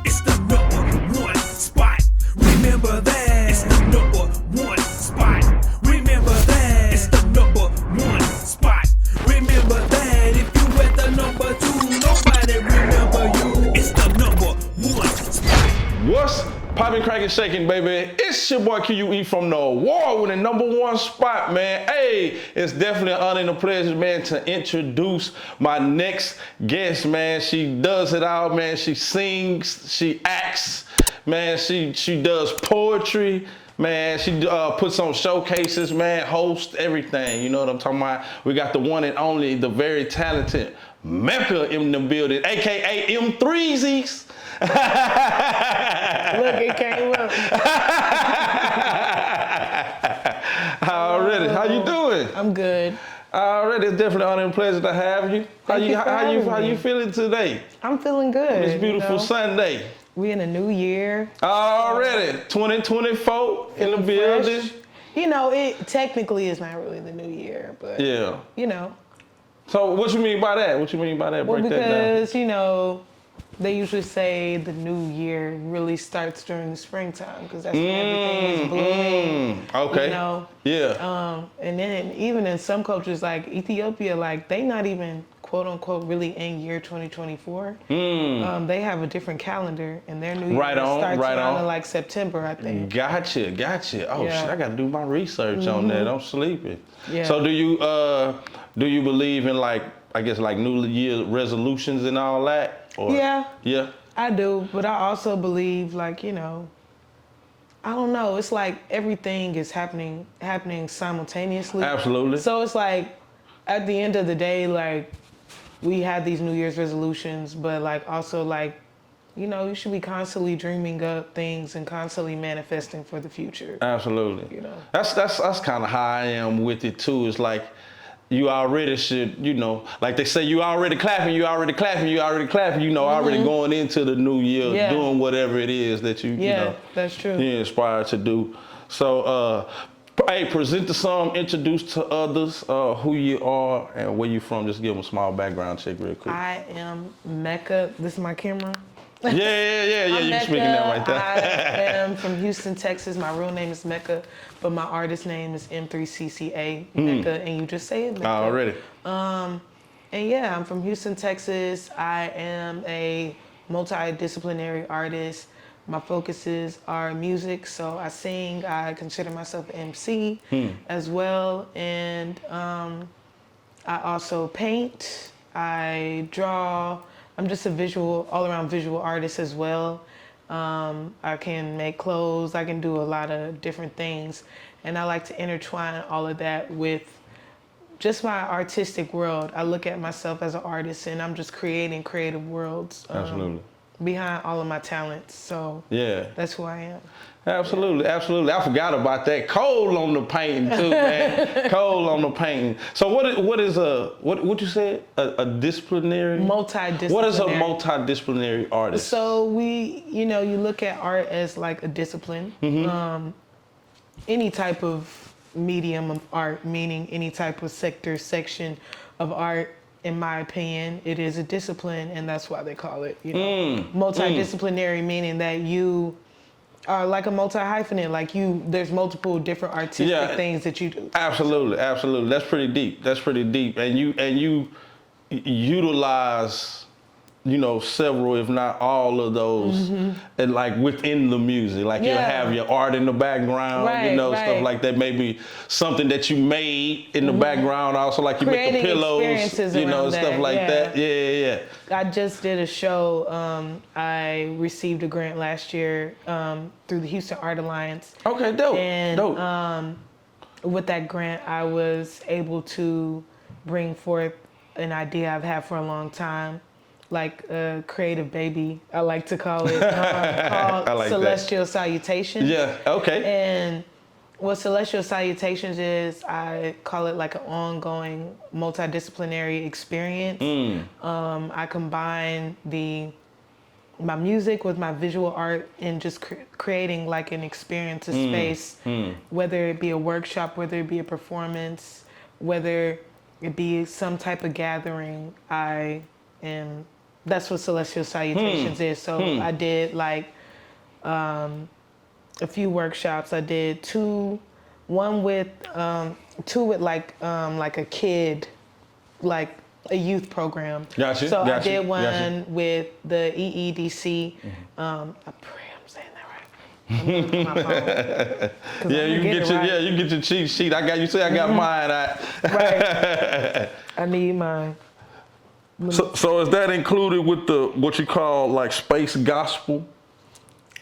It's the #1 spot. Remember that. It's the #1 spot. Remember that. It's the #1 spot. Remember that. If you at the #2, nobody remember you. It's the #1 spot. What's poppin', crackin', shaking, baby? It's your boy Q.U.E from the award-winning #1 spot, man. Hey, it's definitely an honor and a pleasure, man, to introduce my next guest, man. She does it all, man. She sings, she acts, man. She does poetry, man. She puts on showcases, man. Hosts, everything. You know what I'm talking about? We got the one and only, the very talented Mecca in the building, aka M3cca. Look, it came up. Already, how you doing? I'm good. Already, it's definitely an honor and pleasure to have you. How you feeling today? I'm feeling good. This beautiful Sunday. We in a new year. Already, 2024 in the building. Fresh. You know, it technically is not really the new year, but Yeah. you know. So what you mean by that? What you mean by that? Well, Break that down. because, you know, they usually say the new year really starts during the springtime because that's when everything is blooming. Okay. You know? Yeah. And then even in some cultures like Ethiopia, like they not even quote unquote really in year 2024. They have a different calendar and their new year starts around in like September, I think. Gotcha. Oh Yeah. shit, I gotta do my research on that. I'm sleeping. Yeah. So do you believe in like, I guess like New Year resolutions and all that? Or, Yeah. Yeah. I do, but I also believe, like, you know, I don't know. It's like everything is happening simultaneously. Absolutely. So it's like, at the end of the day, like, we have these New Year's resolutions, but like also like, you know, you should be constantly dreaming up things and constantly manifesting for the future. Absolutely. You know. That's kind of how I am with it too. It's like you already should, you know, like they say, you already clapping, you know, already going into the new year, doing whatever it is that you know, that's true. you're inspired to do. So, hey, present the song, introduce to others who you are and where you from. Just give them a small background check real quick. I am Mecca. This is my camera. Yeah, I'm you're Mecca. speaking that right there. I am from Houston, Texas. My real name is Mecca, but my artist name is M3cca, Mecca, and you just say it, Mecca. Already. And yeah, I'm from Houston, Texas. I am a multidisciplinary artist. My focuses are music, so I sing. I consider myself an MC as well, and I also paint. I draw. I'm just a all-around visual artist as well. I can make clothes. I can do a lot of different things, and I like to intertwine all of that with just my artistic world. I look at myself as an artist, and I'm just creating creative worlds. Absolutely. Behind all of my talents, so Yeah. that's who I am. Absolutely. I forgot about that. Cold on the painting too, man. Cold on the painting. So what you said? A disciplinary? Multidisciplinary. What is a multidisciplinary artist? So you look at art as like a discipline. Any type of medium of art, meaning any type of section of art. In my opinion, it is a discipline, and that's why they call it, you know, multidisciplinary, meaning that you are like a multi-hyphenate, like there's multiple different artistic things that you do. Absolutely. That's pretty deep. And you utilize, you know, several, if not all of those, and like within the music, like you'll have your art in the background, you know, stuff like that. Maybe something that you made in the background, also like you make the pillows, you know, stuff like that. Yeah. I just did a show. I received a grant last year through the Houston Art Alliance. Okay, dope. And with that grant, I was able to bring forth an idea I've had for a long time. Like a creative baby, I like to call it, called like Celestial Salutations. Yeah, okay. And what Celestial Salutations is, I call it like an ongoing multidisciplinary experience. I combine my music with my visual art and just creating like an experience, a space, whether it be a workshop, whether it be a performance, whether it be some type of gathering. I am That's what celestial salutations is. So I did like a few workshops. I did two with like a kid, like a youth program. Gotcha. So I did Gotcha. one with the EEDC. I pray I'm saying that right. I'm looking at my phone. Yeah, you can get your cheat sheet. I got mine. Right. I need mine. So is that included with the what you call like space gospel?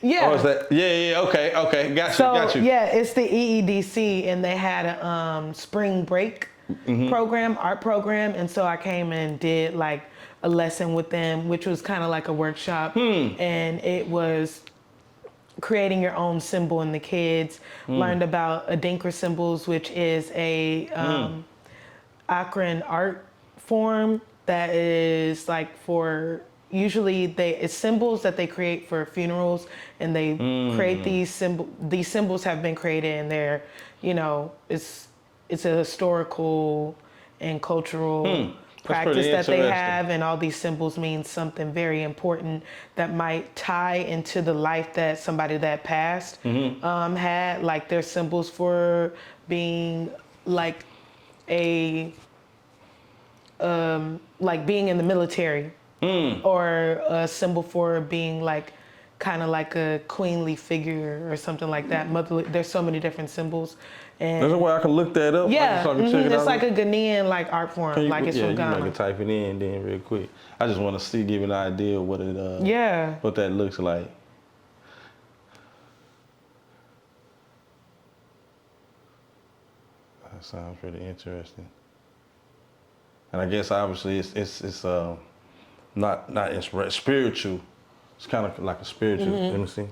Yeah. Or is that okay, got you. Yeah, it's the EEDC, and they had a spring break program, art program, and so I came and did like a lesson with them, which was kind of like a workshop, and it was creating your own symbol, and the kids learned about Adinkra symbols, which is a Akron art form that is like for usually it's symbols that they create for funerals, and they create these symbols. These symbols have been created, and they're, it's a historical and cultural practice that they have, and all these symbols mean something very important that might tie into the life that somebody that passed had. Like there's symbols for being like like being in the military, or a symbol for being like kind of like a queenly figure or something like that. Motherly. There's so many different symbols. And there's a way I can look that up. Yeah, so I can check it it's out. like a Ghanaian like art form, like it's from Ghana. You can type it in then real quick. I just want to give you an idea of what it what that looks like. That sounds pretty interesting. And I guess obviously it's not spiritual. It's kind of like a spiritual. Let me see.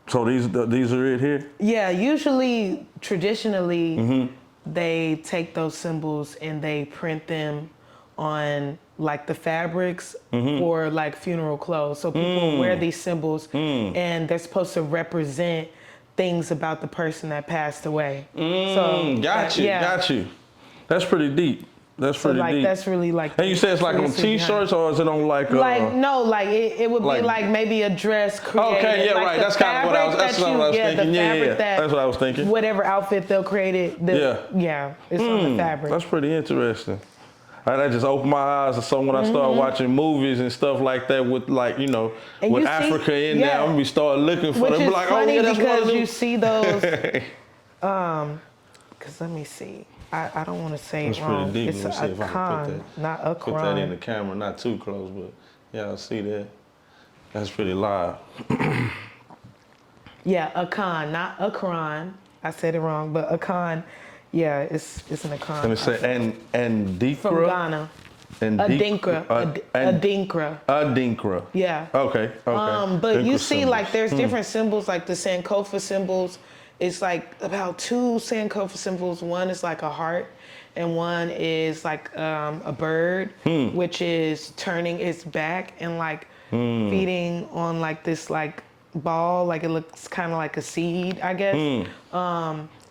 So these are it here? Yeah, usually, traditionally, they take those symbols and they print them on like the fabrics for like funeral clothes. So people wear these symbols and they're supposed to represent things about the person that passed away. So got you. That's pretty deep. That's pretty deep. That's really like. And you say it's like on T-shirts, or is it on like? No, like it would be like maybe a dress created. Okay, yeah, like right. That's kind of what I was. That's what I was thinking. Yeah, that's what I was thinking. Whatever outfit they'll create it. It's on the fabric. That's pretty interesting. That just opened my eyes. So when I started watching movies and stuff like that with like, with Africa in there, I'm gonna start looking for them. Like, funny that's because one of them. you see those. Because let me see. I don't want to say it wrong. Pretty deep. It's Let me see if I can not a put that in the camera, not too close, but y'all see that? That's pretty live. Yeah, a con, not a Quran. I said it wrong, but a con. Yeah, it's an Akan. Let me say Adinkra. From Ghana. Adinkra. Yeah. Okay. But you see, like, there's different symbols, like the Sankofa symbols. It's like about 2 Sankofa symbols. One is like a heart, and one is like a bird, which is turning its back and like feeding on like this like ball, like it looks kind of like a seed, I guess.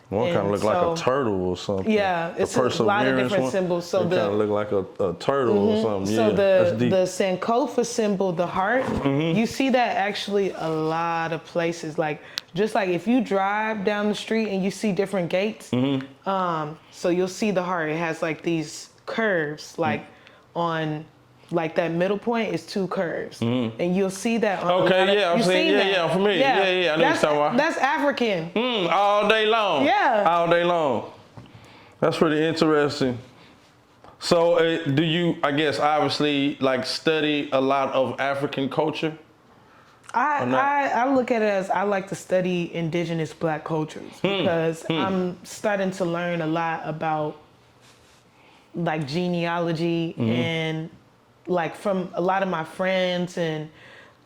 One kind of look like a turtle or something. Yeah, it's a lot of different symbols. So it kind of look like a turtle or something. So the Sankofa symbol, the heart, you see that actually a lot of places. Like just like if you drive down the street and you see different gates, so you'll see the heart. It has like these curves, like on. Like that middle point is 2 curves, and you'll see that. On I'm seeing. I'm familiar. Yeah. I know what you're talking about. That's African. All day long. Yeah. All day long. That's pretty interesting. So, do you? I guess obviously like study a lot of African culture. I look at it as I like to study indigenous Black cultures because I'm starting to learn a lot about like genealogy and. Like from a lot of my friends and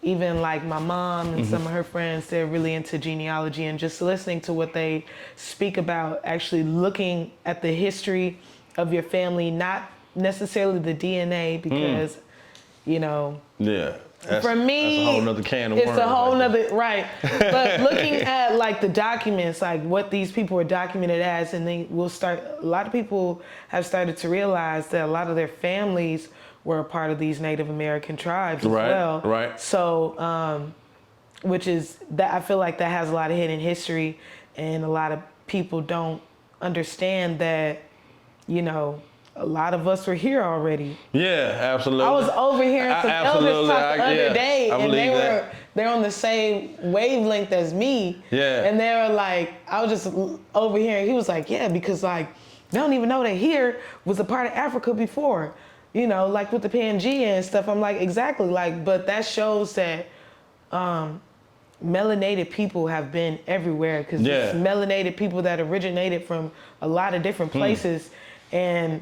even like my mom and some of her friends, they're really into genealogy and just listening to what they speak about, actually looking at the history of your family, not necessarily the DNA because, Yeah. For me, that's a whole nother can of it's worms a whole right nother, right. But looking at like the documents, like what these people are documented as, and then a lot of people have started to realize that a lot of their families were a part of these Native American tribes as well. Right. So, which is that I feel like that has a lot of hidden history, and a lot of people don't understand that, you know, a lot of us were here already. Yeah, absolutely. I was overhearing some elders talk the other day, and they're on the same wavelength as me. Yeah. And they were like, I was just overhearing. He was like, yeah, because like they don't even know that here was a part of Africa before, you know, like with the Pangea and stuff. I'm like, exactly, like, but that shows that melanated people have been everywhere, because it's melanated people that originated from a lot of different places, and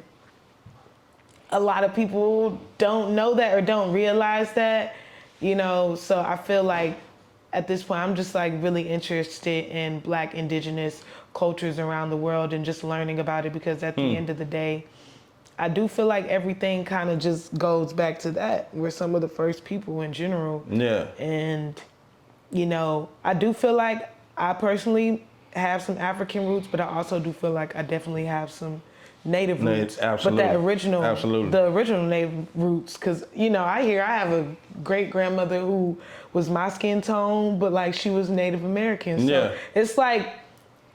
a lot of people don't know that or don't realize that, you know. So I feel like at this point I'm just like really interested in Black indigenous cultures around the world and just learning about it, because at the end of the day, I do feel like everything kind of just goes back to that. We're some of the first people in general. Yeah. And, you know, I do feel like I personally have some African roots, but I also do feel like I definitely have some Native roots. Absolutely. But that original, the original Native roots, because, you know, I have a great grandmother who was my skin tone, but like she was Native American. So it's like,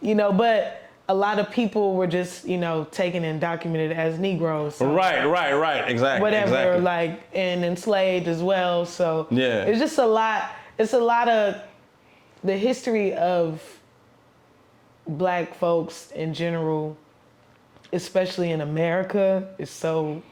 you know, but a lot of people were just, you know, taken and documented as Negroes. So right. Exactly. Whatever, like, and enslaved as well. So it's just a lot. It's a lot of the history of Black folks in general, especially in America, is so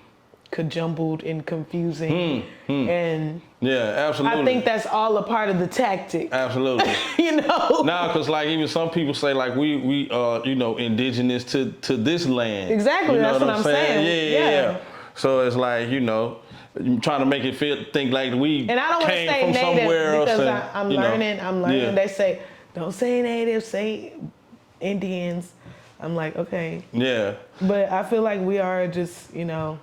conjumbled and confusing. And absolutely. I think that's all a part of the tactic. Absolutely. You know? Now, because like even some people say like we you know, indigenous to this land. Exactly, you know that's what I'm saying. Yeah. So it's like, you know, trying to make it think like we and I don't came say from native somewhere else. Because I'm learning. Yeah. They say, don't say native, say Indians. I'm like, okay. Yeah. But I feel like we are just, you know,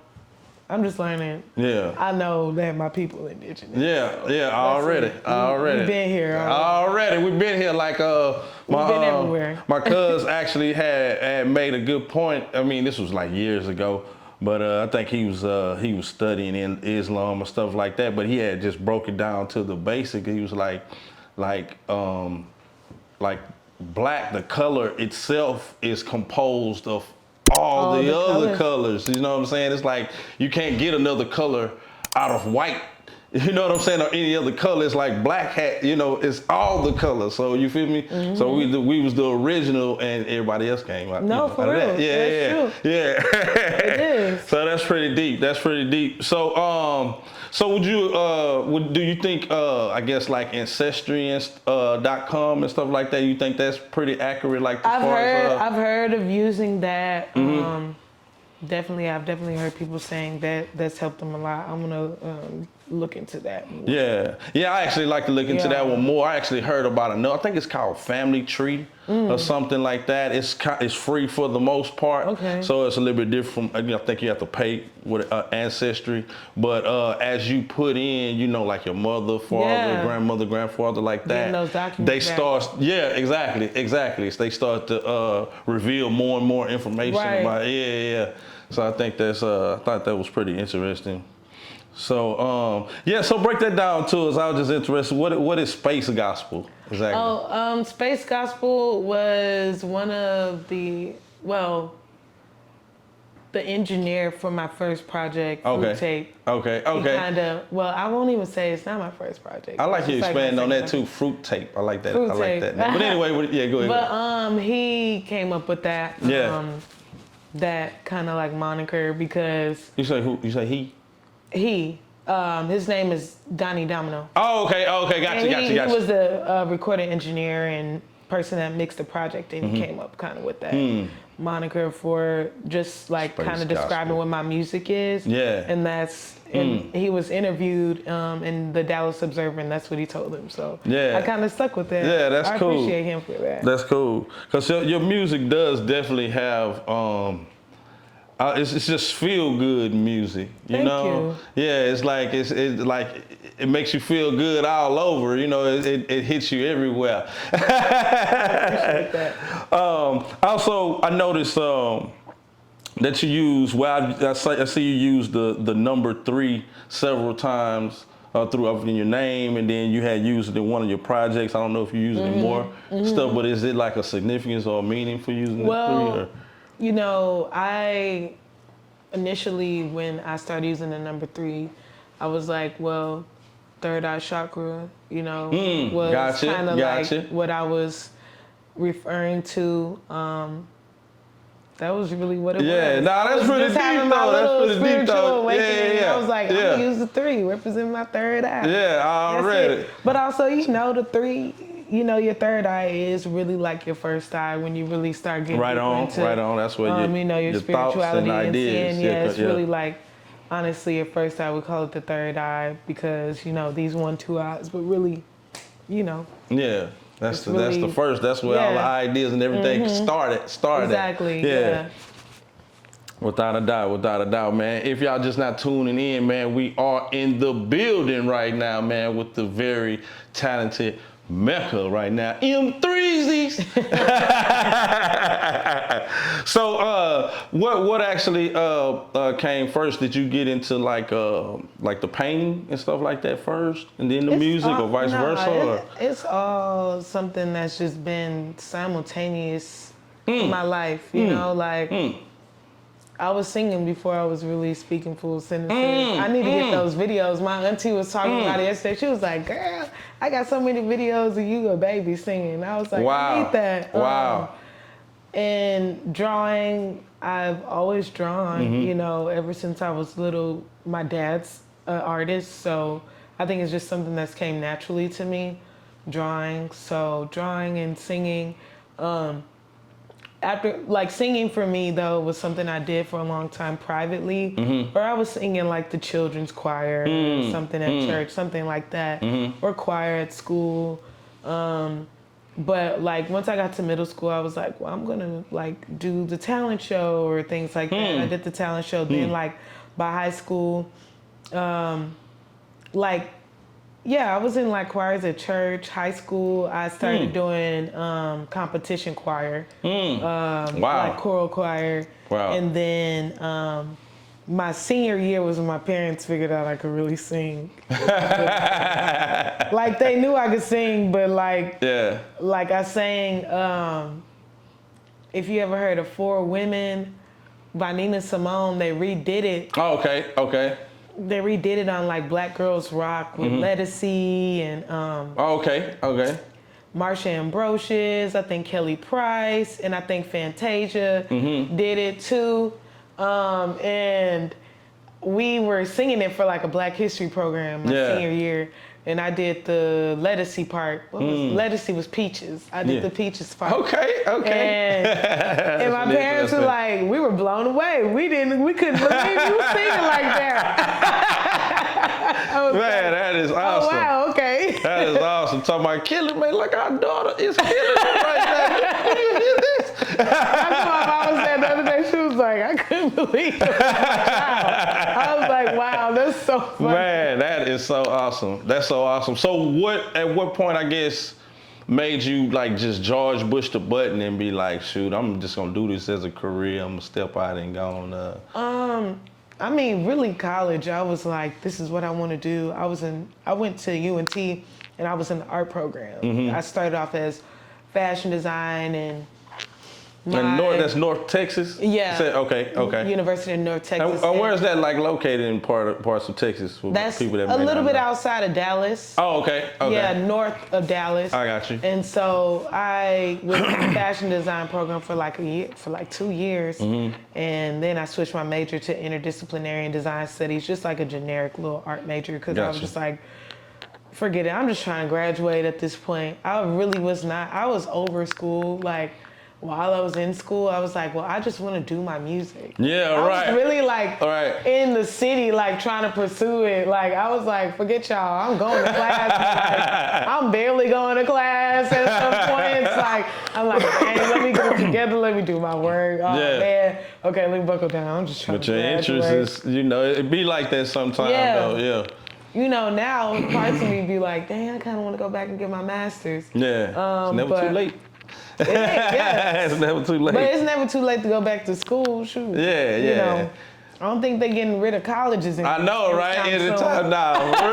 I'm just learning. Yeah. I know that my people are indigenous. Yeah, already. We've been here. Already. We've been here like we've been everywhere. My cuz actually had made a good point. I mean, this was like years ago, but I think he was studying in Islam and stuff like that, but he had just broke it down to the basic. He was like black, the color itself is composed of all the other colors. You know what I'm saying? It's like you can't get another color out of white. You know what I'm saying? Or any other color. It's like black hat, you know, it's all the colors. So you feel me? So we was the original and everybody else came out. No, for real. That's true. Yeah. It is. So that's pretty deep. So would you do you think I guess like ancestry.com and stuff like that, you think that's pretty accurate, like I've heard of using that. I've definitely heard people saying that that's helped them a lot. I'm gonna look into that more. Yeah, I actually like to look into that one more. I actually heard about another, I think it's called Family Tree or something like that. It's free for the most part. Okay. So it's a little bit different. I think you have to pay with Ancestry, but as you put in, you know, like your mother, father, grandmother, grandfather, like that, those documents they start. Yeah, exactly. So they start to reveal more and more information about. Yeah. So I think I thought that was pretty interesting. So so break that down to us. I was just interested. What is space gospel exactly? Space gospel was one of the engineer for my first project, Fruit Tape. Okay. I won't even say it's not my first project. I like you expand on that too. Fruit Tape. I like that. I like that. But anyway, go ahead. But he came up with that. That kind of like moniker because you say who? You say he? He. His name is Donnie Domino. Oh, okay. Gotcha. He was the recording engineer and person that mixed the project, and he came up kind of with that moniker for just like kind of describing what my music is. Yeah. And that's he was interviewed in the Dallas Observer, and that's what he told him. So I kind of stuck with that. Yeah, that's cool. I appreciate him for that. That's cool, because your music does definitely have It's just feel good music, Thank know. you. Yeah, it's like it makes you feel good all over. You know, it hits you everywhere. I appreciate that. Also, I noticed that you use. Well, I see you use the number 3 several times throughout in your name, and then you had used it in one of your projects. I don't know if you use it in more stuff, but is it like a significance or a meaning for using the 3? Or? You know, I initially, when I started using the number 3, I was like, well, third eye chakra, you know, was kind of like what I was referring to. That was really what it was. Yeah, nah, that's pretty deep though. That's pretty deep though. Yeah. I was like, I'm gonna use the 3, represent my third eye. Yeah, already. But also, you know, the 3, you know, your third eye is really like your first eye when you really start getting right on. That's where you know, your spirituality and ideas. Seeing. Yeah, it's really like, honestly, your first eye, we call it the third eye because, you know, these 1, 2 eyes, but really, you know. Yeah. That's the first. That's where all the ideas and everything started. Exactly. Yeah. Without a doubt, man. If y'all just not tuning in, man, we are in the building right now, man, with the very talented Mecca right now, M3cca. So, what actually came first? Did you get into like the painting and stuff like that first, and then the music, or vice versa? It's all something that's just been simultaneous in my life. You know, like I was singing before I was really speaking full sentences. I need to get those videos. My auntie was talking about it yesterday. She was like, "Girl, I got so many videos of you, a baby, singing." I was like, I need that. Wow. And drawing, I've always drawn, you know, ever since I was little. My dad's an artist, so I think it's just something that's came naturally to me, drawing. So drawing and singing. After, like, singing for me, though, was something I did for a long time privately. Or I was singing, like, the children's choir or something at church, something like that. Or choir at school. But, like, once I got to middle school, I was like, well, I'm going to, like, do the talent show or things like that. I did the talent show. Then, like, by high school, like, yeah, I was in, like, choirs at church. High school, I started doing competition choir. Like choral choir. Wow. And then my senior year was when my parents figured out I could really sing. Like, they knew I could sing, but, like, like I sang, if you ever heard of 4 Women by Nina Simone, they redid it. Oh, okay. They redid it on, like, Black Girls Rock with Lettucey and okay. Marsha Ambrosius, I think Kelly Price, and I think Fantasia did it too. And we were singing it for, like, a Black History program my senior year. And I did the Lettucey part. Lettucey was Peaches. I did the Peaches part. Okay. And my parents were like, we were blown away. We couldn't believe you singing like that. Man, that is awesome. Oh, wow, okay. That is awesome. Talking about killing, man. Like, our daughter is killing it right now. Do you hear this? That's what my mama said the other day. She was like, I couldn't believe it. I was like, wow, that's so funny. Man, that is so awesome. That's so awesome. So at what point, I guess, made you, like, just George Bush the button and be like, shoot, I'm just gonna do this as a career. I'm gonna step out and go on. I mean, really, college, I was like, this is what I want to do. I went to UNT and I was in the art program. I started off as fashion design and that's North Texas? Yeah. Okay. University of North Texas. And where is that, like, located in parts of Texas? For that's people that a little bit outside of Dallas. Oh, okay. Yeah, north of Dallas. I got you. And so I was in the fashion design program for like 2 years. And then I switched my major to interdisciplinary and design studies, just like a generic little art major, because I was just like, forget it. I'm just trying to graduate at this point. I really was not. I was over school. Like, while I was in school, I was like, well, I just want to do my music. Yeah, I right. was really like Right. in the city, like trying to pursue it. Like I was like, forget y'all, I'm going to class. Like, I'm barely going to class at some points. Like I'm like, hey, let me get it together. Let me do my work. Oh man, okay, let me buckle down. I'm just trying But to your graduate. interest is, you know, it be like that sometimes though. Yeah. You know, now parts of me be like, dang, I kind of want to go back and get my master's. Yeah. It's never too late. It is, yeah. It's never too late. But it's never too late to go back to school. Shoot. Yeah, You yeah. know, I don't think they're getting rid of colleges. I know, right? Anytime now. For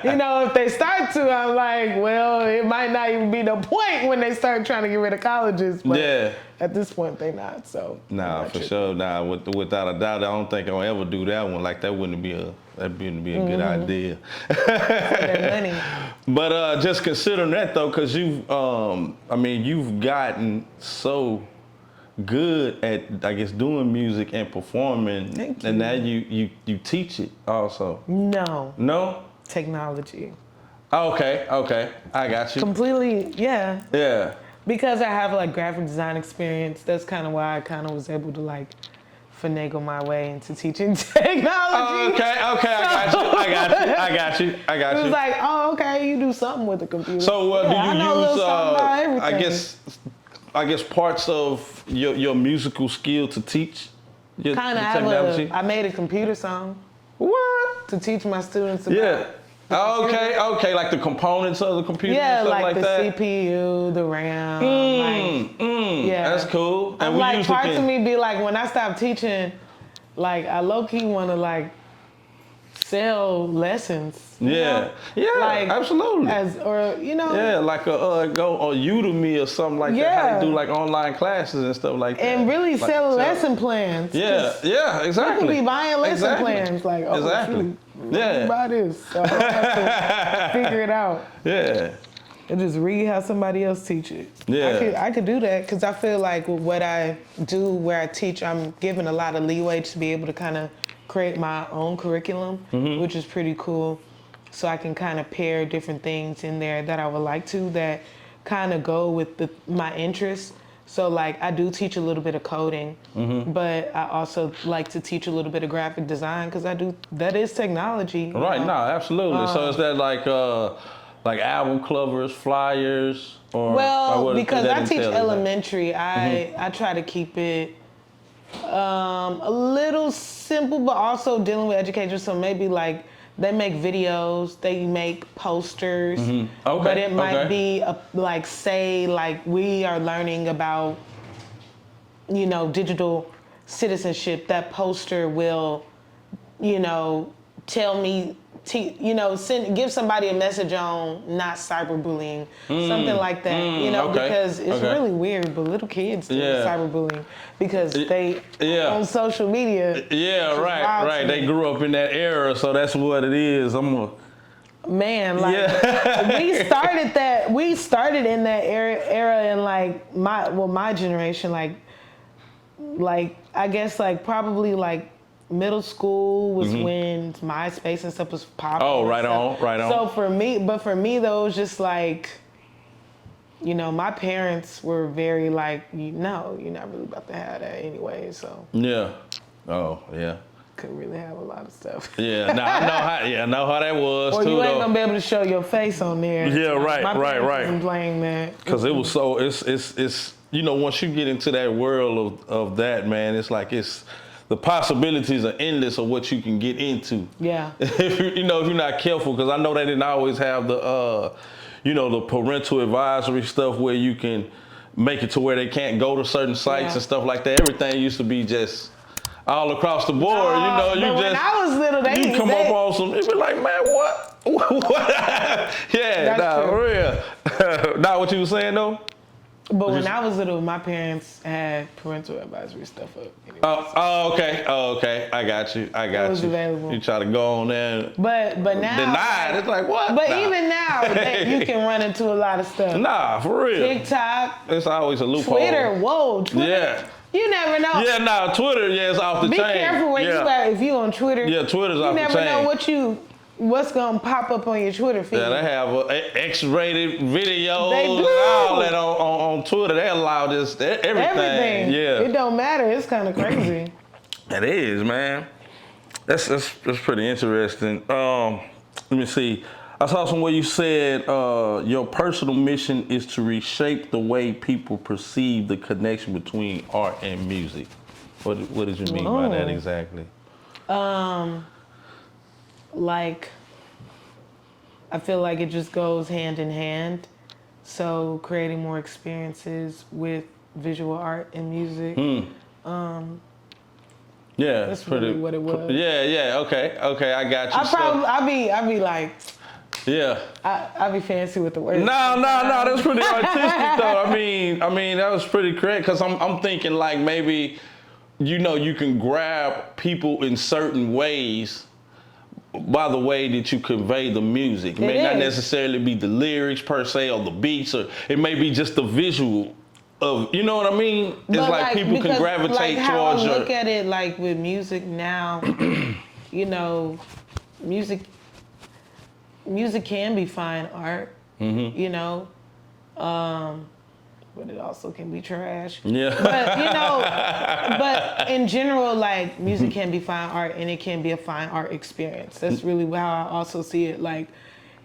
real. You know, if they start to, I'm like, well, it might not even be the point when they start trying to get rid of colleges. But Yeah. at this point, they not. So. Nah, for sure. Nah, without a doubt, I don't think I'll ever do that one. Like that wouldn't be a good idea. Their money. But just considering that though, because you've gotten so good at, I guess, doing music and performing. Thank you. And now you teach it also. No. No? Technology. Okay, I got you. Completely, yeah. Yeah. Because I have like graphic design experience, that's kind of why I kind of was able to like finagle my way into teaching technology. Oh, okay, I got you. It was like, oh, okay, you do something with the computer. So yeah, do I you know a little something about use, everything. I guess parts of your musical skill to teach your Kind of technology? I made a computer song. What? To teach my students about. Yeah. Okay, like the components of the computer and stuff like the that? CPU, the RAM. Yeah. That's cool. And like parts of me be like, when I stop teaching, like I low-key want to like sell lessons. Yeah, like, absolutely. Yeah, like go on Udemy or something like that. How they do like online classes and stuff like that. And really like, sell lesson plans. Yeah, exactly. People be buying lesson plans. Like, oh, exactly. Shoot, buy this. So I have to figure it out. Yeah. And just read how somebody else teach it. Yeah. I could do that because I feel like with what I do where I teach, I'm given a lot of leeway to be able to kind of create my own curriculum, which is pretty cool. So I can kind of pair different things in there that I would like to that kind of go with my interests. So like I do teach a little bit of coding, but I also like to teach a little bit of graphic design because that is technology. Right, no, absolutely. So is that like album covers, flyers, or because I teach elementary, I try to keep it a little simple, but also dealing with education. So maybe like they make videos, they make posters, but it might be like we are learning about, digital citizenship. That poster will, tell me, give somebody a message on not cyberbullying, something like that, because it's really weird, but little kids do cyberbullying because they on social media. Yeah, right. They grew up in that era, so that's what it is. We started in that era in like my generation, like I guess like probably like middle school was when MySpace and stuff was popular. Oh, right on. So for me though, it was just like, my parents were very like, no, you're not really about to have that anyway. So yeah. Oh, yeah. Couldn't really have a lot of stuff. Yeah, I know how that was or too. You ain't gonna be able to show your face on there. Yeah, right. Wasn't playing that because it was so. It's once you get into that world of that, man, it's like the possibilities are endless of what you can get into. Yeah. if you're not careful, because I know they didn't always have the the parental advisory stuff where you can make it to where they can't go to certain sites and stuff like that. Everything used to be just all across the board, when I was little, you come up on some, it'd be like, man, what? Yeah, for real. Now, what you were saying though? But when I was little, my parents had parental advisory stuff up. Anyways. Oh, okay. I got you. It was available. You try to go on there. But now. Denied. It's like, what? But even now, you can run into a lot of stuff. Nah, for real. TikTok. It's always a loophole. Twitter. Yeah. You never know. Yeah, Twitter, it's off the chain. Be careful when if you on Twitter. Yeah, Twitter's off the chain. You never know what you what's gonna pop up on your Twitter feed. Yeah, they have X-rated videos They do. and all that on Twitter. They allow this everything. Yeah, It don't matter. It's kind of crazy. it is, man. That's pretty interesting. Let me see. I saw somewhere you said your personal mission is to reshape the way people perceive the connection between art and music. What did you mean by that exactly? Like, I feel like it just goes hand in hand. So creating more experiences with visual art and music. Yeah, That's really what it was. Yeah. Okay, I got you. I be like, yeah. I be fancy with the words. No, that's pretty artistic though. I mean that was pretty correct because I'm thinking like maybe, you can grab people in certain ways by the way that you convey the music. It may not necessarily be the lyrics per se or the beats, or it may be just the visual of, you know what I mean? It's like people can gravitate like how towards I look at it, like with music now, music can be fine art, but it also can be trash. Yeah. But in general, like music can be fine art and it can be a fine art experience. That's really how I also see it. Like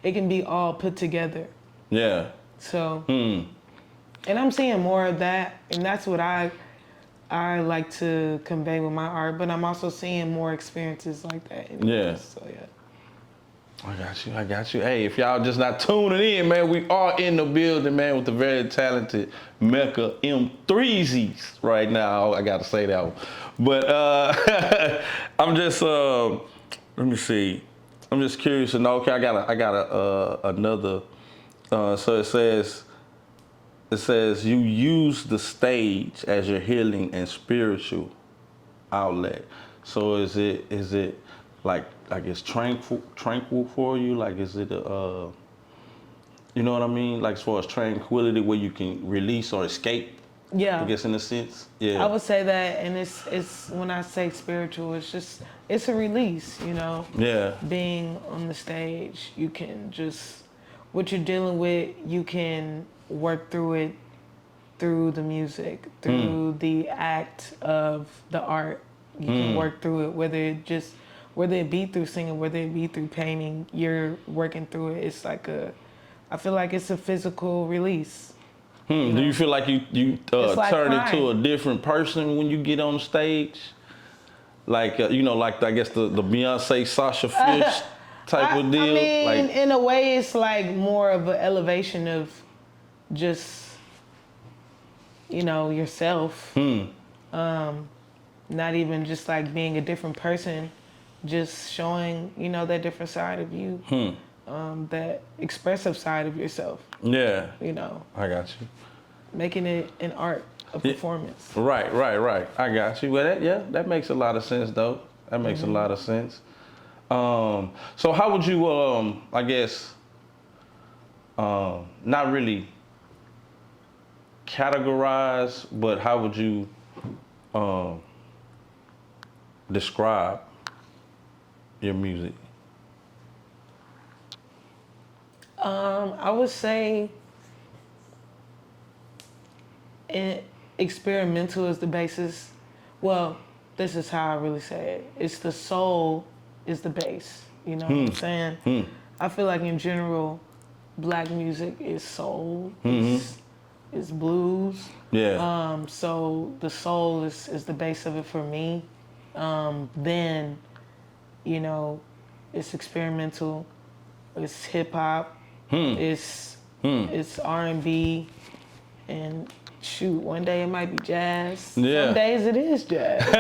it can be all put together. Yeah. So, and I'm seeing more of that, and that's what I like to convey with my art. But I'm also seeing more experiences like that. Yeah. So yeah. I got you. Hey, if y'all just not tuning in, man, we are in the building, man, with the very talented Mecca M3cca right now. I got to say that one. But I'm just, let me see. I'm just curious to know, okay, I got another, so it says you use the stage as your healing and spiritual outlet. So is it like it's tranquil for you? Like is it you know what I mean? Like as far as tranquility where you can release or escape? Yeah. I guess in a sense. Yeah. I would say that, and it's when I say spiritual, it's a release, Yeah. Being on the stage, you can just, what you're dealing with, you can work through it through the music, through the act of the art. You can work through it, whether it be through singing, whether it be through painting, you're working through it. It's like I feel like it's a physical release. Do you feel like you like turn crying. into a different person when you get on stage? Like, like I guess the Beyonce, Sasha Fierce type of deal? I mean, like, in a way, it's like more of an elevation of just, yourself. Not even just like being a different person, just showing, that different side of you, that expressive side of yourself. Yeah. I got you. Making it an art, a performance. Right. I got you. Well, that makes a lot of sense, though. That makes a lot of sense. So how would you, I guess, not really categorize, but how would you describe your music? I would say experimental is the basis. Well, this is how I really say it. It's the soul is the base. You know what I'm saying? I feel like in general, black music is soul, is blues. Yeah. So the soul is the base of it for me. Then, it's experimental, it's hip hop, it's R&B, and shoot, one day it might be jazz. Yeah. Some days it is jazz. It's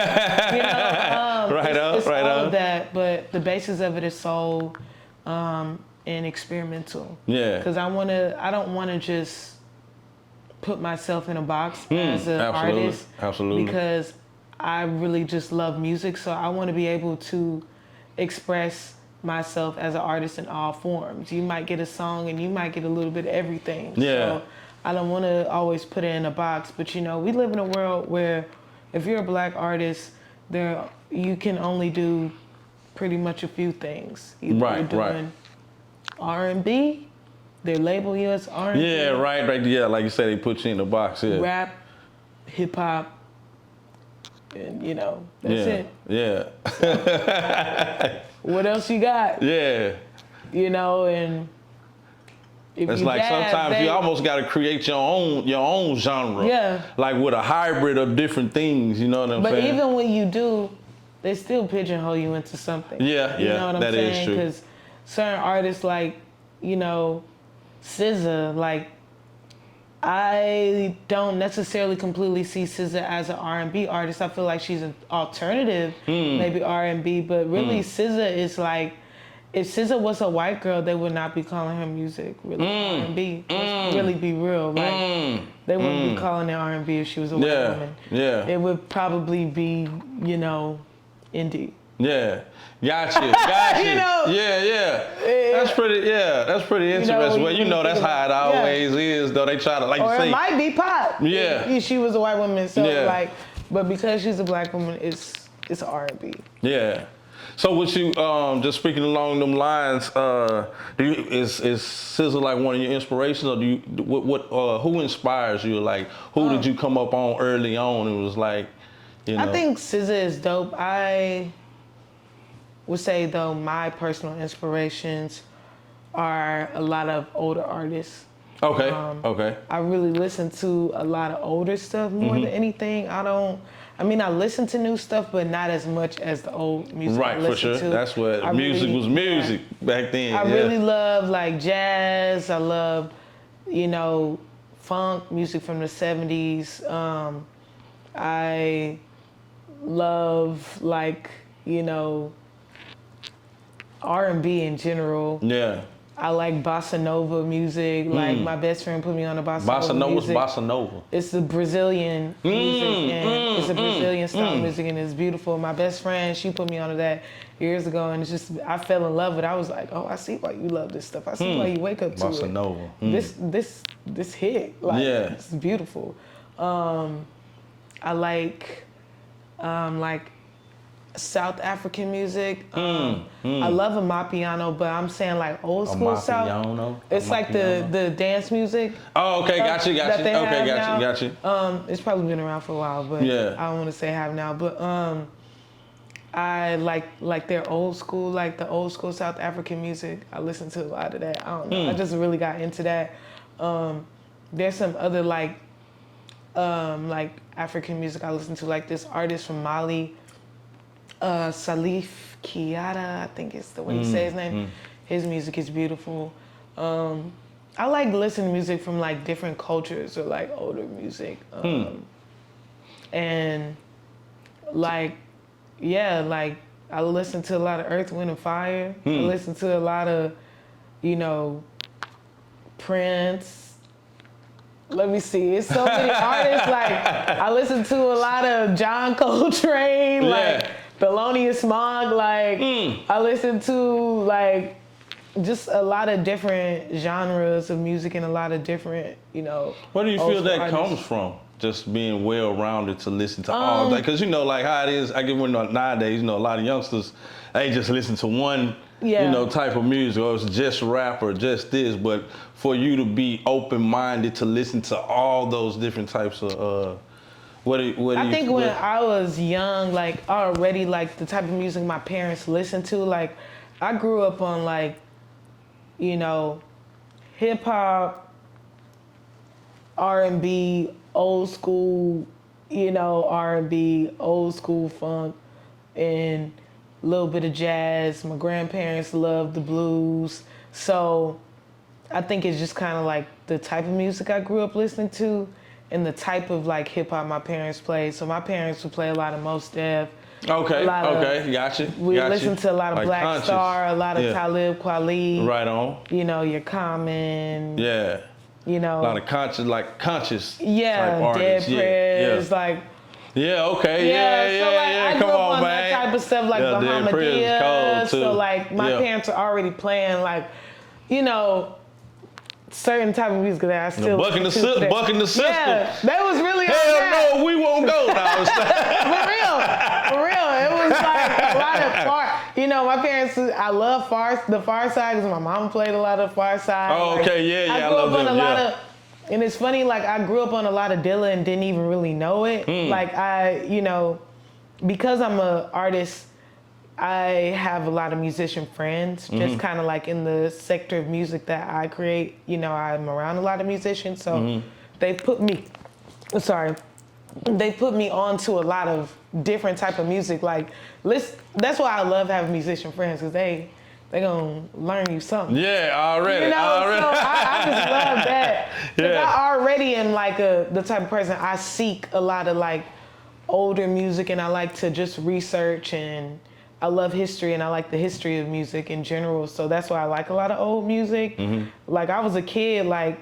all of that, but the basis of it is soul and experimental. Yeah. Because I don't want to just put myself in a box as an artist. Absolutely. Because I really just love music, so I want to be able to express myself as an artist in all forms. You might get a song and you might get a little bit of everything. Yeah. So I don't want to always put it in a box, but we live in a world where if you're a black artist, you can only do pretty much a few things. Either Right, you're doing R&B, they label you as R&B. Yeah, right. Yeah, like you said, they put you in the box. Yeah. Rap, hip hop, and that's it. Yeah. What else you got? Yeah. And if It's you like jazz, sometimes you almost got to create your own genre. Yeah. Like with a hybrid of different things. You know what I'm But saying? even when you do, they still pigeonhole you into something. Yeah, You know what I'm that is saying? true. Because certain artists like, SZA, like, I don't necessarily completely see SZA as an R&B artist. I feel like she's an alternative, maybe R&B, but really SZA is like, if SZA was a white girl, they would not be calling her music really R&B. Let's really be real. Like, they wouldn't be calling it R&B if she was a white woman. Yeah. It would probably be, indie. Yeah. Gotcha. Yeah. That's pretty interesting. Well, that's how it always is, though. They try to, like or you say. it might be pop. Yeah. If she was a white woman. So, Yeah. but because she's a black woman, it's R&B. Yeah. So with you, just speaking along them lines, is SZA like one of your inspirations, or who inspires you? Like, who did you come up on early on? It was like, I think SZA is dope. I would say though my personal inspirations are a lot of older artists. Okay. I really listen to a lot of older stuff more than anything. I listen to new stuff, but not as much as the old music. Right, for sure. That's what music was music back then. I really love like jazz. I love, funk music from the 70s. I love like, R&B in general. Yeah. I like bossa nova music. Like my best friend put me on a bossa nova music. Bossa nova. It's the Brazilian music, and it's a Brazilian style music, and it's beautiful. My best friend, she put me onto that years ago, and it's just I fell in love with it. I was like, oh, I see why you love this stuff. I see why you wake up to bossa it. nova. This hit. Like, it's beautiful. I like South African music. I love a Mapiano, but I'm saying like old school South. It's like the dance music. Oh, okay, got you. That they Okay, have got you. It's probably been around for a while, but I don't want to say have now. But I like their old school, like the old school South African music. I listen to a lot of that. I don't know. I just really got into that. There's some other like African music I listen to, like this artist from Mali. Salif Keita, I think it's the way you say his name. His music is beautiful. I like listening to music from like different cultures or like older music. And like, I listen to a lot of Earth, Wind and Fire. I listen to a lot of, Prince. Let me see, it's so many artists. Like, I listen to a lot of John Coltrane, like Thelonious Monk, like I listen to like just a lot of different genres of music and a lot of different, Where do you feel that comes from? Just being well-rounded to listen to all that, because like how it is. I get nowadays, a lot of youngsters, they just listen to one, type of music, or it's just rap or just this. But for you to be open-minded to listen to all those different types of I think when I was young, like already like the type of music my parents listened to, like I grew up on like, hip hop, R&B, old school, R&B, old school funk, and a little bit of jazz. My grandparents loved the blues. So I think it's just kind of like the type of music I grew up listening to. And the type of like hip hop my parents played. So my parents would play a lot of Mos Def. Okay, gotcha. We listened to a lot of like Black Conscious. Star, a lot of Talib Kweli. Right on. Your Common. Yeah. A lot of conscious. Yeah, type Dead artists. Prez, like. Yeah, okay, yeah. I Come grew up on, man. that type of stuff, like Bahamadia. So like my parents are already playing like, certain type of music that I still bucking the system. Yeah, that was really no, we won't go. For real, it was like a lot of You know, my parents, I love the Far Side because my mom played a lot of Far Side. Oh, okay, yeah, yeah, I grew love up on them, a lot of, and it's funny, like I grew up on a lot of Dilla and didn't even really know it. Like you know, because I'm an artist, I have a lot of musician friends, just kind of like in the sector of music that I create. You know, I'm around a lot of musicians, so they put me, they put me onto a lot of different type of music. Like, that's why I love having musician friends, because they gonna learn you something. Yeah, already. You know, already. so I just love that. Because I already am like the type of person, I seek a lot of like older music, and I like to just research, and I love history, and I like the history of music in general. So that's why I like a lot of old music. Like I was a kid, like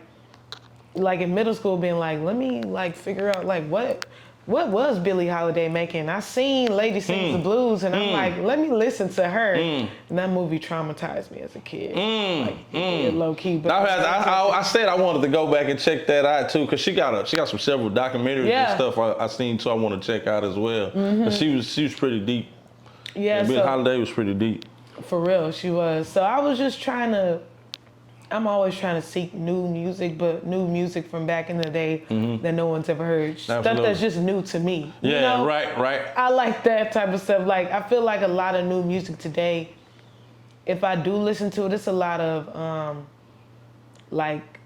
in middle school, being like, let me like figure out like what was Billie Holiday making? I seen Lady Sings the Blues, and I'm like, let me listen to her. And that movie traumatized me as a kid, like low key. But I said I wanted to go back and check that out too, cause she got some several documentaries and stuff I seen too. I want to check out as well. But she was pretty deep. Yeah, Billie Holiday was pretty deep. For real, she was. So I was just I'm always trying to seek new music, but new music from back in the day that no one's ever heard. Stuff that's just new to me. Yeah, you know? right. I like that type of stuff. Like, I feel like a lot of new music today, if I do listen to it, it's a lot of, like,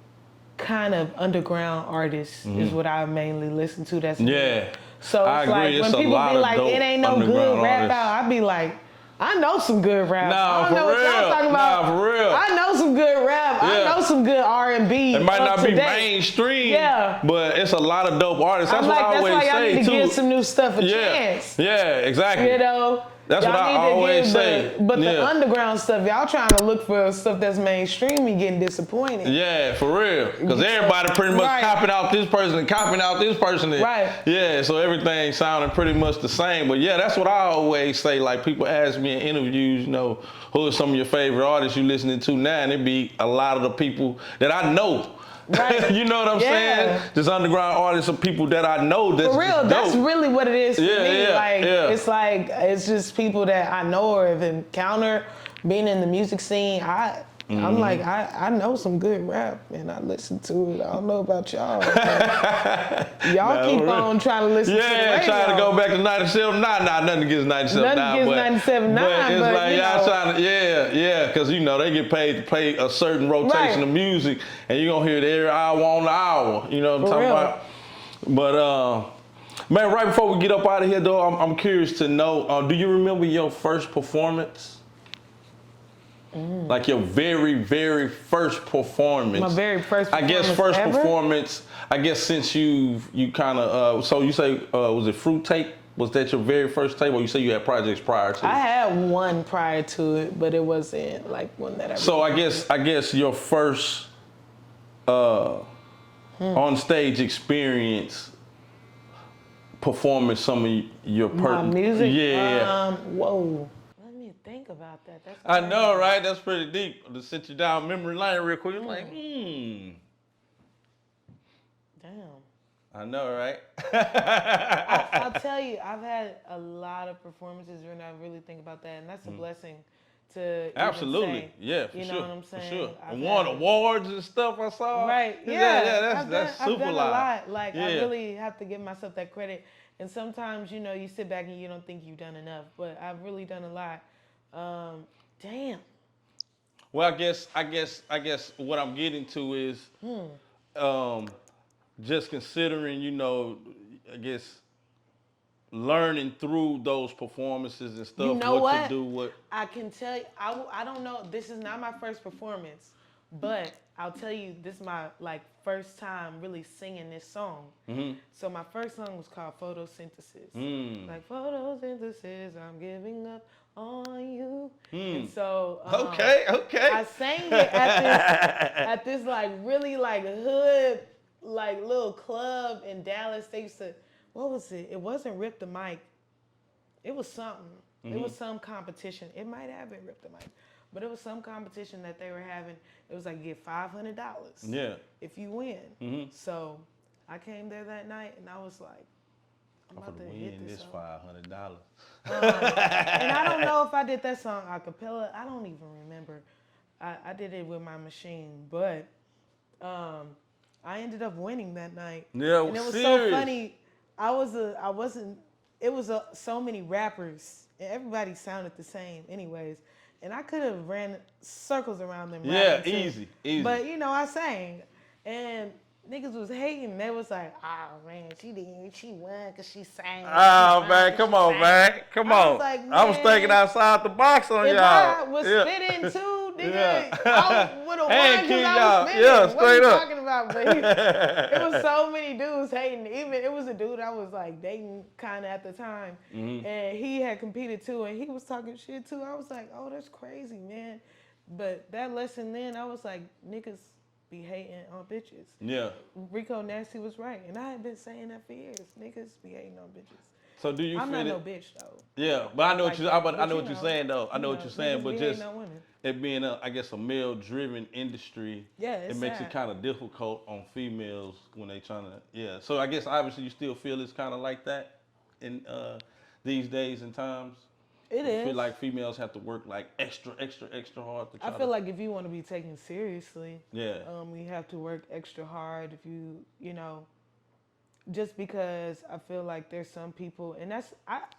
kind of underground artists is what I mainly listen to. That's new. So it's like, when people be like, it ain't no good rap out, I be like, I know some good rap. I don't know what y'all talking about. Nah, for real. I know some good rap. I know some good R&B. It might not be mainstream, but it's a lot of dope artists. That's what I always say, that's why y'all need to too. give some new stuff a chance. Yeah, exactly. You know? That's what I always say. But the underground stuff, y'all trying to look for stuff that's mainstream, you getting disappointed. Yeah, for real. Because everybody pretty much copying out this person and copying out this person. Yeah, so everything sounding pretty much the same. But yeah, that's what I always say. Like, people ask me in interviews, you know, who are some of your favorite artists you listening to now? And it be a lot of the people that I know. Right. You know what I'm saying? Just underground artists of people that I know. That's for real, that's really what it is for me. It's it's just people that I know or have encountered being in the music scene. I'm like, I know some good rap and I listen to it. I don't know about y'all. Y'all keep on trying to listen to the radio. Trying to go back to 97. Nothing against 97 nothing now. Nothing against 97 now. But it's like y'all trying to, because you know, they get paid to play a certain rotation of music, and you're going to hear it every hour on the hour. You know what I'm talking about? But, man, right before we get up out of here, though, I'm curious to know, do you remember your first performance? Like your very, very first performance. My very first performance. I guess first performance, I guess since you kind of, so you say, was it Fruit Tape? Was that your very first tape, or you say you had projects prior to it? I had one prior to it, but it wasn't like one that I So I guess your first on stage experience performing some of your music? Yeah. Whoa. Think about that. That's I know, right? That's pretty deep. To sit you down memory lane real quick. You're like, Damn. I know, right? I'll tell you, I've had a lot of performances when I really think about that, and that's a blessing to absolutely, say, yeah, for you know sure, what I'm saying? For sure. And won awards and stuff. I saw. Right. That's super I've done a lot. Like I really have to give myself that credit. And sometimes, you know, you sit back and you don't think you've done enough, but I've really done a lot. Damn. Well, I guess what I'm getting to is just considering, you know, I guess learning through those performances and stuff. You know what? To do what I can tell you, I don't know. This is not my first performance, but I'll tell you, this is my first time really singing this song. So my first song was called Photosynthesis. Like photosynthesis, I'm giving up on you. And so okay. I sang it at this really hood little club in Dallas. They used to, what was it? It wasn't Rip the Mic. It was something. It was some competition. It might have been Rip the Mic. But it was some competition that they were having. It was like, you get $500 if you win. So I came there that night and I was like, I'm I'm about to gonna hit win this this song. $500. And I don't know if I did that song a cappella. I don't even remember. I did it with my machine, but I ended up winning that night. Yeah, And it was so serious. funny. I wasn't. It was so many rappers, and everybody sounded the same, anyways. And I could have ran circles around them. Yeah, rapping too. easy. But you know, I sang, and niggas was hating. They was like, "Oh man, she won because she sang." Oh She won man, 'cause come she on, sang." man. Come I on. was like, I was thinking man, outside the box on if y'all. I was Yeah. spitting too, nigga, Yeah. I would have Hey, won because kid, I y'all. was Yeah, spitting. What are straight you up. talking about? But it was so many dudes hating. Even it was a dude I was like dating kind of at the time, and he had competed too, and he was talking shit too. I was like, oh, that's crazy, man. But that lesson then, I was like, niggas be hating on bitches. Yeah. Rico Nasty was right, and I had been saying that for years. Niggas be hating on bitches. So do you I'm feel not it? no bitch though. Yeah, but I know Like what you. that, I but know you what you're know, saying though. I know what you you're saying, niggas but be just hating on women. it being I guess a male-driven industry, Yeah, it's it makes sad. it kind of difficult on females when they trying to. Yeah. So I guess obviously you still feel it's kind of like that in these days and times. It I feel is. like females have to work like extra hard to try I feel to. like if you want to be taken seriously, Yeah. you have to work extra hard. If you know, just because I feel like there's some people, and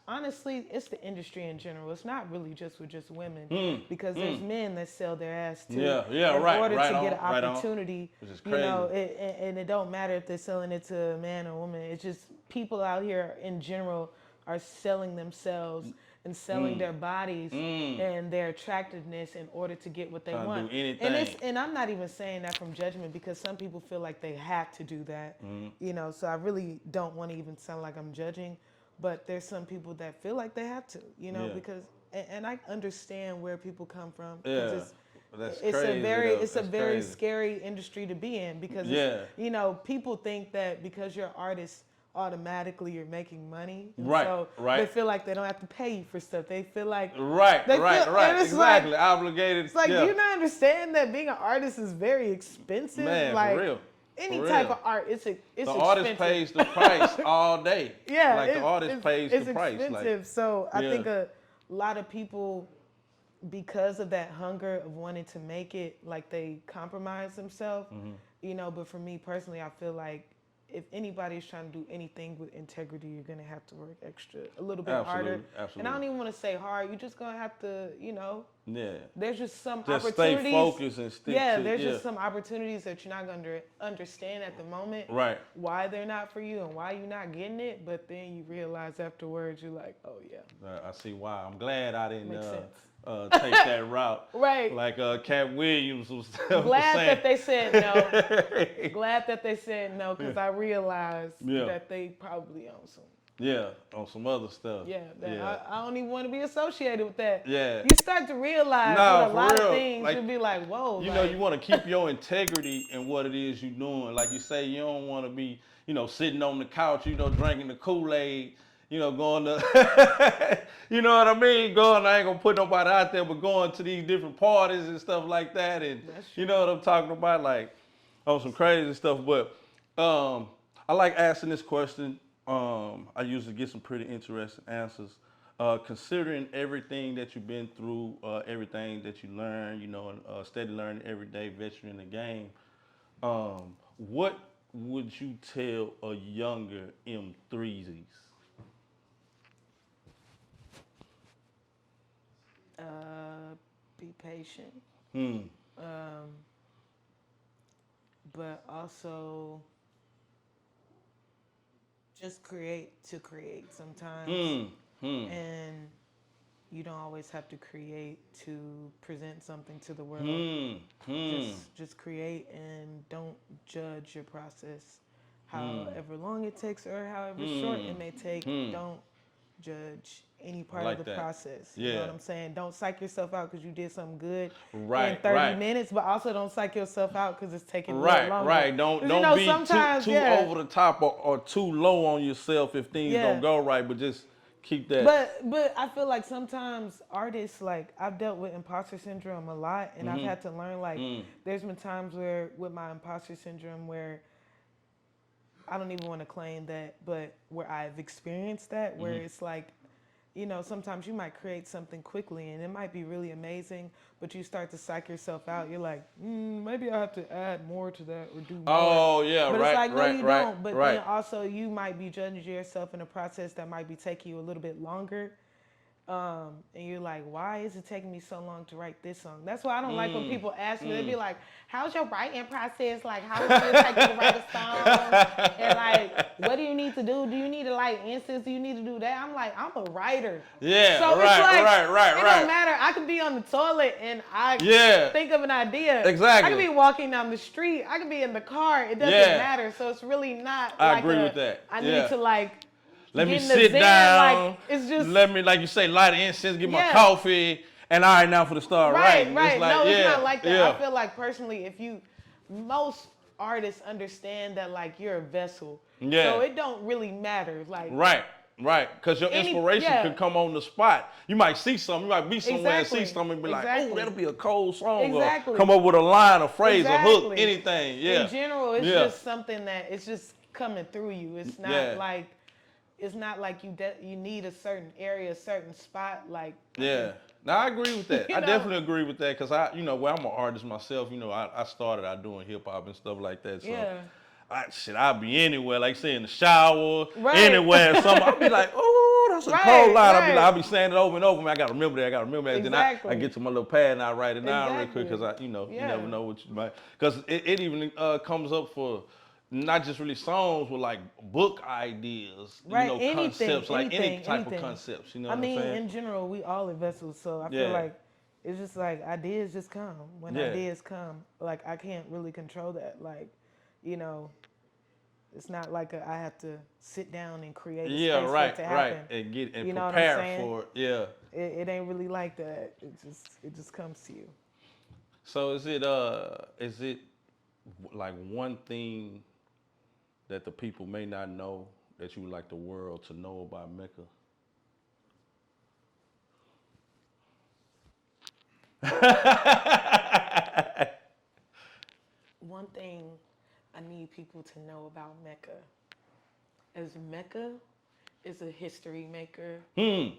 honestly, it's the industry in general. It's not really just with just women, because there's men that sell their ass too. Yeah, in right, order right to on, get an right on. opportunity, Which is you know, crazy. and it don't matter if they're selling it to a man or woman. It's just people out here in general are selling themselves and selling their bodies and their attractiveness in order to get what they Trying to want. do anything. And I'm not even saying that from judgment, because some people feel like they have to do that. You know, so I really don't want to even sound like I'm judging, but there's some people that feel like they have to, you know, Yeah. because and I understand where people come from. 'Cause Yeah. it's That's crazy. it's a That's very crazy. scary industry to be in, because Yeah. you know, people think that because you're an artist automatically you're making money, and Right, so right. they feel like they don't have to pay you for stuff. They feel like Right. and it's Exactly. like, Obligated. it's like, yeah. do you not understand that being an artist is very expensive? Man, for like real. any For type real. of art, it's The expensive. artist pays the price all day. Yeah, Like the artist pays it's the price. expensive. Like, So I yeah. think a lot of people, because of that hunger of wanting to make it, like they compromise themselves. You know, but for me personally, I feel like if anybody's trying to do anything with integrity, you're gonna have to work a little bit harder. Absolutely. And I don't even want to say hard. You're just gonna have to, you know. Yeah. There's just some Just opportunities. stay focused and stick to there's just some opportunities that you're not gonna understand at the moment. Right. Why they're not for you and why you're not getting it, but then you realize afterwards, you're like, oh yeah. I see why. I'm glad I didn't Makes sense. take that route. Right. Like Cat Williams was Glad saying. that they said no. Glad that they said no, because I realized Yeah. that they probably own some. Yeah, on some other stuff. Yeah, that Yeah. I don't even want to be associated with that. Yeah. You start to realize Nah, with a for lot real. of things, Like, you'll be like, whoa. You know, you want to keep your integrity in what it is you're doing. Like you say, you don't want to be, you know, sitting on the couch, you know, drinking the Kool-Aid, you know, going to, you know what I mean? I ain't going to put nobody out there, but going to these different parties and stuff like that. And you know what I'm talking about? Like, on some crazy stuff. But I like asking this question. I usually get some pretty interesting answers. Considering everything that you've been through, everything that you learn, you know, steady learning every day, veteran in the game, what would you tell a younger M3s? Be patient. Hmm. But also just create sometimes. And you don't always have to create to present something to the world. Just create, and don't judge your process. However long it takes or however short it may take, don't judge any part like of the that. process. Yeah. You know what I'm saying? Don't psych yourself out because you did something good in Right, 30 right. minutes, but also don't psych yourself out because it's taking a Right, little longer. right. Don't 'Cause, you know, be sometimes, too yeah. over the top or too low on yourself if things Yeah. don't go right, but just keep that. But I feel like sometimes artists, like, I've dealt with imposter syndrome a lot, and I've had to learn, like, there's been times where with my imposter syndrome where I don't even want to claim that, but where I've experienced that, where it's like, you know, sometimes you might create something quickly and it might be really amazing, but you start to psych yourself out. You're like, maybe I have to add more to that or do more. Oh, yeah, but right, it's like, no, right, you right, don't. But right. then also you might be judging yourself in a process that might be taking you a little bit longer. And you're like, why is it taking me so long to write this song? That's why I don't like when people ask me, they be like, how's your writing process? Like, how long does it take you to write a song? And like, what do you need to do? Do you need to light incense? Do you need to do that? I'm like, I'm a writer. Yeah, so right, it's like, right. It don't matter. I could be on the toilet and I think of an idea. Exactly. I could be walking down the street. I could be in the car. It doesn't matter. So it's really not I agree with that. I need to like, let me sit down. Like, it's just, let me, like you say, light an incense, get my coffee, and all right, now for the start. Right. It's like, no, it's not like that. I feel like personally, most artists understand that like you're a vessel. Yeah. So it don't really matter. Like. Right. Because your inspiration could come on the spot. You might see something. You might be somewhere and see something and be like, oh, that'll be a cold song. Or come up with a line, a phrase, a hook, anything. Yeah. In general, it's just something that it's just coming through you. It's not like. It's not like you need a certain area, a certain spot. Like no, I agree with that. I definitely agree with that because I'm an artist myself. You know, I started out doing hip hop and stuff like that. So I'll be anywhere, like say in the shower, anywhere. I'll be like, oh, that's a cold line. I'll be saying it over and over. Man, I gotta remember that. And then I get to my little pad and I write it down real quick because you never know what you might. Because it even comes up for. Not just really songs, but like book ideas, concepts, like any type of concepts. You know what I'm saying? In general, we all are vessels, so I feel like it's just like ideas just come. When ideas come, like I can't really control that. Like, it's not like I have to sit down and create a space for it to happen. And get and you know prepare for it. Yeah. It ain't really like that. It just comes to you. So is it like one thing that the people may not know that you would like the world to know about Mecca? One thing I need people to know about Mecca is Mecca is a history maker. And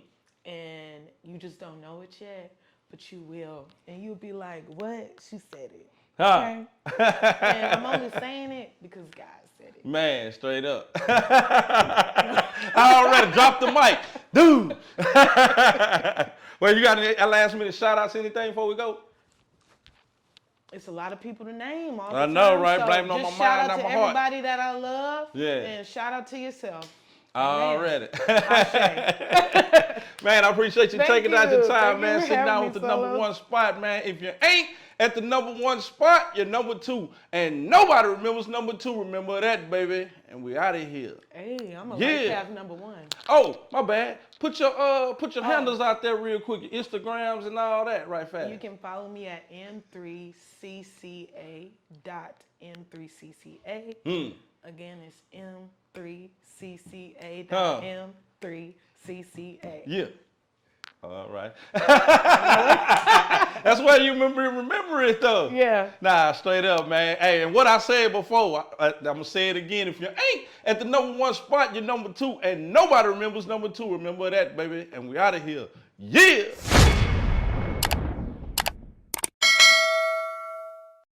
you just don't know it yet, but you will. And you'll be like, what? She said it. Okay? And I'm only saying it because God said it. Man, straight up. I already dropped the mic. Dude. Well, you got any last minute shout outs, anything before we go? It's a lot of people to name all the I time. know, right? So Blaming on my mind, not my heart. shout out to everybody that I love. Yeah. And shout out to yourself. Already. Man, I appreciate you taking out your time, man. Sitting down with the number one spot, man. If you ain't at the number one spot, you're number two. And nobody remembers number two. Remember that, baby. And we out of here. Hey, I'm a have number one. Oh, my bad. Put your handles out there real quick, your Instagrams and all that right fast. You can follow me at M3cca. M3cca. Again, it's M3cca. M3cca. Yeah. All right. That's why you remember it though. Yeah. Nah, straight up, man. Hey, and what I said before, I'm gonna say it again. If you ain't at the number one spot, you're number two, and nobody remembers number two. Remember that, baby. And we out of here. Yeah.